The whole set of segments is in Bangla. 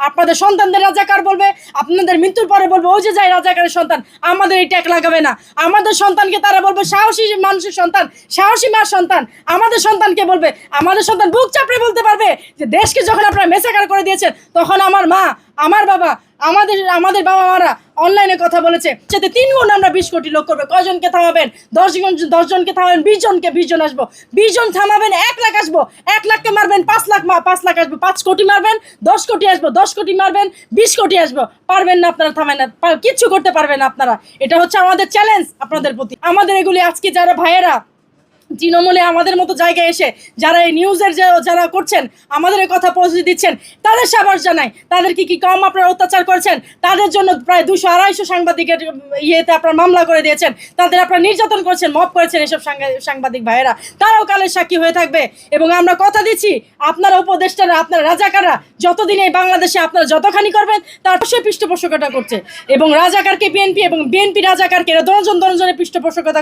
আপনাদের সন্তানদের রাজাকার বলবে, আপনাদের মৃত্যুর পরে বলবে ওই যে যায় রাজাকারের সন্তান, আমাদের এই ট্যাগ লাগাবে না। আমাদের সন্তানকে তারা বলবে সাহসী মানুষের সন্তান, সাহসী মার সন্তান। আমাদের সন্তানকে বলবে, আমাদের সন্তান বুক চাপড়ে বলতে পারবে যে দেশকে যখন আপনারা মেসাকার করে দিয়েছেন, তখন আমার মা, আমার বাবা, আমাদের বাবা মারা অনলাইনে কথা বলেছে যাতে 3 গুণ আমরা 20 কোটি লোক করবে। কয়জনকে থামাবেন? 10 জনকে থামাবেন, 20 জন আসবো। 20 জন থামাবেন, 1 লাখ আসবো। 1 লাখকে মারবেন, 5 লাখ আসবো। 5 কোটি মারবেন, 10 কোটি আসবো। 10 কোটি মারবেন, 20 কোটি আসবো। পারবেন না আপনারা, থামেন না, কিচ্ছু করতে পারবেন না আপনারা। এটা হচ্ছে আমাদের চ্যালেঞ্জ আপনাদের প্রতি। আমাদের এগুলি আজকে যারা ভাইয়েরা তৃণমূলে আমাদের মতো জায়গায় এসে যারা এই নিউজের যারা করছেন, আমাদের কথা পৌঁছে দিচ্ছেন, তাদের সাবাস জানাই। তাদেরকে কি কম আপনারা অত্যাচার করেছেন? তাদের জন্য প্রায় 200-250 সাংবাদিকের ইয়েতে আপনারা মামলা করে দিয়েছেন, তাদের আপনারা নির্যাতন করেছেন, মব করেছেন। এসব সাংবাদিক ভাইয়েরা তারাও কালের সাক্ষী হয়ে থাকবে। এবং আমরা কথা দিচ্ছি, আপনারা উপদেষ্টারা, আপনারা রাজাকাররা যতদিন এই বাংলাদেশে আপনারা যতখানি করবেন তার সে পৃষ্ঠপোষকতা করছে। এবং রাজাকারকে বিএনপি এবং বিএনপি রাজাকারকে এরা দশজনের পৃষ্ঠপোষকতা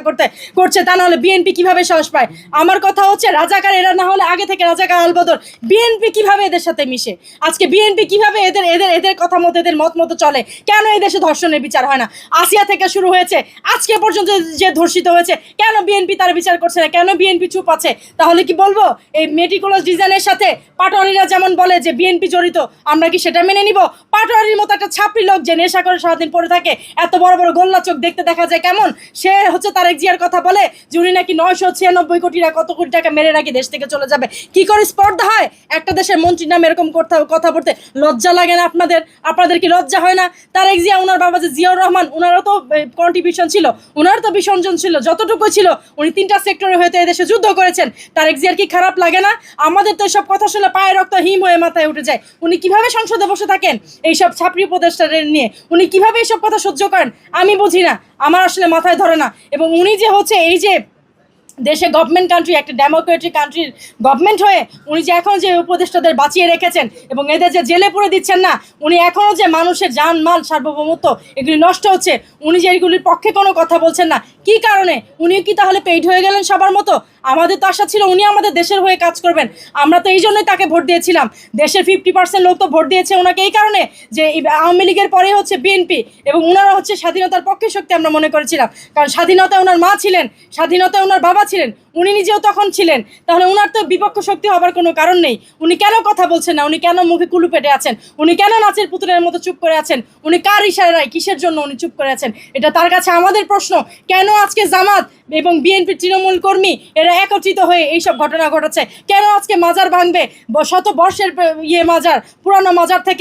করছে। তা নাহলে বিএনপি কিভাবে সাহস পায়? আমার কথা হচ্ছে, রাজাকার এরা না হলে আগে থেকে রাজাকার আলবদর, বিএনপি কিভাবে এদের সাথে মিশে? আজকে বিএনপি কিভাবে এদের কথা মতো, এদের মত মতো চলে? কেন এই দেশে ধর্ষণের বিচার হয় না? আসিয়া থেকে শুরু হয়েছে আজকে পর্যন্ত যে ধর্ষিত হয়েছে, কেন বিএনপি তার বিচার করছে না? কেন বিএনপি চুপ আছে? তাহলে কি বলবো এই মেটিকুলাস ডিজাইনের সাথে পাটোয়ারিরা যেমন বলে যে বিএনপি জড়িত, আমরা কি সেটা মেনে নিব? পাটোয়ারির মতো একটা ছাপড়ি লোক যে নেশা করে সারাদিন পড়ে থাকে, এত বড় বড় গোল্লা চোখ দেখতে দেখা যায় কেমন, সে হচ্ছে তারেক জিয়ার কথা বলে যে উনি নাকি 996 কোটি টাকা, কত কোটি টাকা মেরে নাকি দেশ থেকে চলে যাবে। কি করে স্পর্ধা হয় একটা দেশের মন্ত্রীর নামে এরকম কথা বলতে? লজ্জা লাগে না আপনাদের কি লজ্জা হয় না? তারেক জিয়া, ওনার বাবা যে জিয়াউর রহমান, ওনারও তো কন্ট্রিবিউশন ছিল, ওনারও তো বিসর্জন ছিল, যতটুকু ছিল। উনি 3টা সেক্টরে হয়তো এদেশে যুদ্ধ করেছেন। তারেক জিয়ার কি খারাপ লাগে না? আমাদের তো এসব কথা শুনে পায়ে রক্ত হিম হয়ে মাথায় উঠে যায়। উনি কিভাবে সংসদে বসে থাকেন এইসব ছাপড়ি উপদেষ্টাদের নিয়ে? উনি কিভাবে এইসব কথা সহ্য করেন? আমি বুঝি না, আমার আসলে মাথায় ধরে না। এবং উনি যে হচ্ছে এই যে দেশে গভর্নমেন্ট কান্ট্রি, একটা ডেমোক্রেটিক কান্ট্রির গভর্নমেন্ট হয়ে উনি যে এখন যে উপদেষ্টাদের বাঁচিয়ে রেখেছেন এবং এদের যে জেলে পুরে দিচ্ছেন না, উনি এখনও যে মানুষের জান মাল সার্বভৌমত্ব এগুলি নষ্ট হচ্ছে, উনি যে এগুলির পক্ষে কোনো কথা বলছেন না, কি কারণে? উনি কি তাহলে পেইড হয়ে গেলেন সবার মতো? আমাদের তো আশা ছিল উনি আমাদের দেশের হয়ে কাজ করবেন। আমরা তো এই জন্যই তাকে ভোট দিয়েছিলাম। দেশের 50% লোক তো ভোট দিয়েছে ওনাকে এই কারণে যে আওয়ামী লীগের পরে হচ্ছে বিএনপি, এবং ওনারা হচ্ছে স্বাধীনতার পক্ষে শক্তি আমরা মনে করেছিলাম। কারণ স্বাধীনতায় ওনার মা ছিলেন, স্বাধীনতায় ওনার বাবা ছিলেন, উনি নিজেও তখন ছিলেন। তাহলে ওনার তো বিপক্ষ শক্তি হবার কোনো কারণ নেই। উনি কেন কথা বলছেন না? উনি কেন মুখে কুলু পেটে আছেন? উনি কেন নাচের পুতুলের মতো চুপ করে আছেন? উনি কার ইশারায়, কিসের জন্য উনি চুপ করে আছেন? এটা তার কাছে আমাদের প্রশ্ন। কেন আজকে জামাত এবং বিএনপি তৃণমূল কর্মী এরা একত্রিত হয়ে এইসব ঘটনা ঘটাচ্ছে? কেন আজকে মাজার ভাঙবে? শত বর্ষের মাজার, পুরানো মাজার থেকে